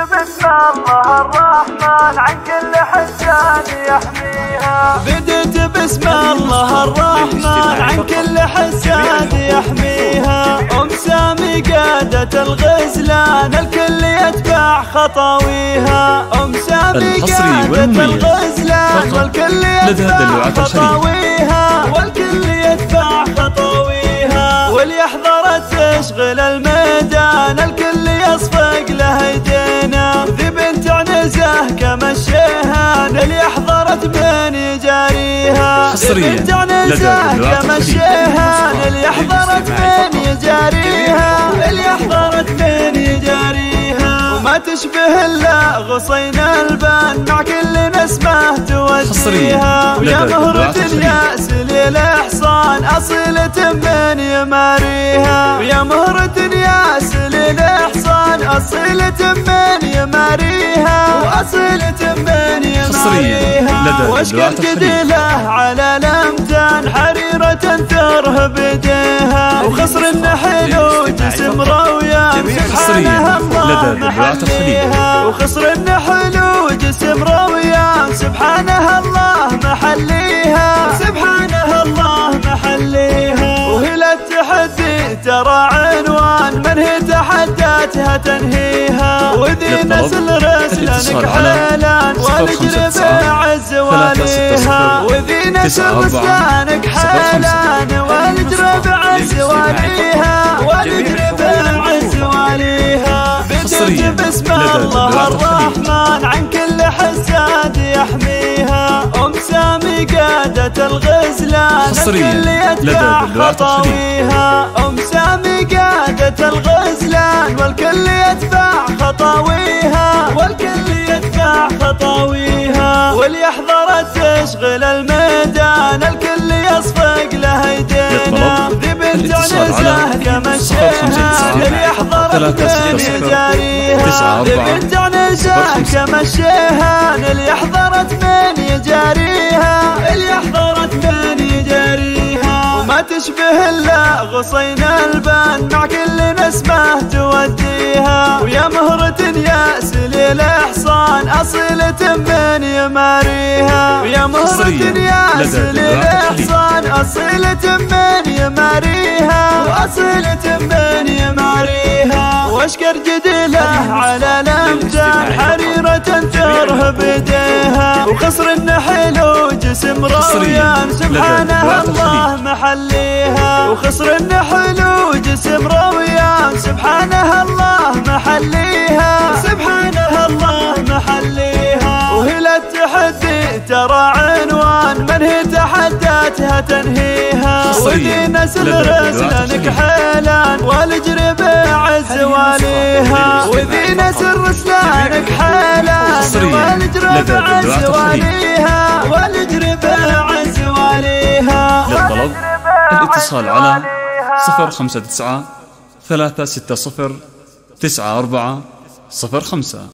بسم الله الرحمن عن كل حسان يحميها. بدت بسم الله الرحمن عن كل حسان يحميها. سامي قادة الغزلان الكل يتبع خطاويها. سامي قادة الغزلان والكل يتبع خطاويها. والكل يتبع خطاويها. واليحضر تشغل الميدان الكل يصفق له يدينا. ذي بنت عنزه كما الشيهان اللي حضرت من يجاريها. حصريا بنت عنزه كما الشيهان اللي حضرت من يجاريها. اللي حضرت من يجاريها. وما تشبه الا غصين البان مع كل نسمه توديها. ويا مهرة الياس للإحصان أصيلة من يماريها. ويا مهرة الياس للإحصان أصيلة من يماريها. وأصيلة من يماريها. واشكر جديله على الأمتان حريرة ترهب يديها. وخصر النحل وجسم رويان سبحانه الله محليها. وخصر النحل وجسم رويان سبحانه الله محليها. سبحانه الله محليها. وهي التحدي ترى عنوان من هي تحداتها تنهيها. وذي نسل رسلنك حيلان والجرب عز واليها. وذي نسل رسلنك حيلان والجرب عز واليها. والجرب عز واليها. بدت بسم الله الرحمن عن كل حساد يحميها. سامي قادة الغزلان الكل يتبع خطاويها. سامي قادة الغزلان والكل يتبع خطاويها. والكل يتبع خطاويها. واليحضر تشغل الميدان الكل يصفق له يدينا. ذي بنت عنزه كما الشيهان اللي حضرت من يجاريها. ذي بنت عنزه كما الشيهان اللي حضرت من يجاريها. اللي حضرت من يجاريها. وما تشبه الا غصين البان مع كل نسمه توديها. ويا مهرة ياس للإحصان أصيلة من يماريها. ويا مهرة ياس للإحصان أصيلة من يماريها. وأصيلة من يماريها. واشكر جديله على الأمتان حريرة ترهب يديها. وخصر النحل وجسم رويان سبحانه الله محليها. وخصر النحل وجسم رويان سبحانه الله محليها. سبحانه الله محليها. وهي التحدي ترى عنوان من هي تحداتها تنهيها. وذي نسل رسلنك حيلان والجرب عز واليها. وذي نسل رسلانك حيلان والجرب عز واليها. والجرب عز واليها. للطلب الاتصال على 059 360 9405.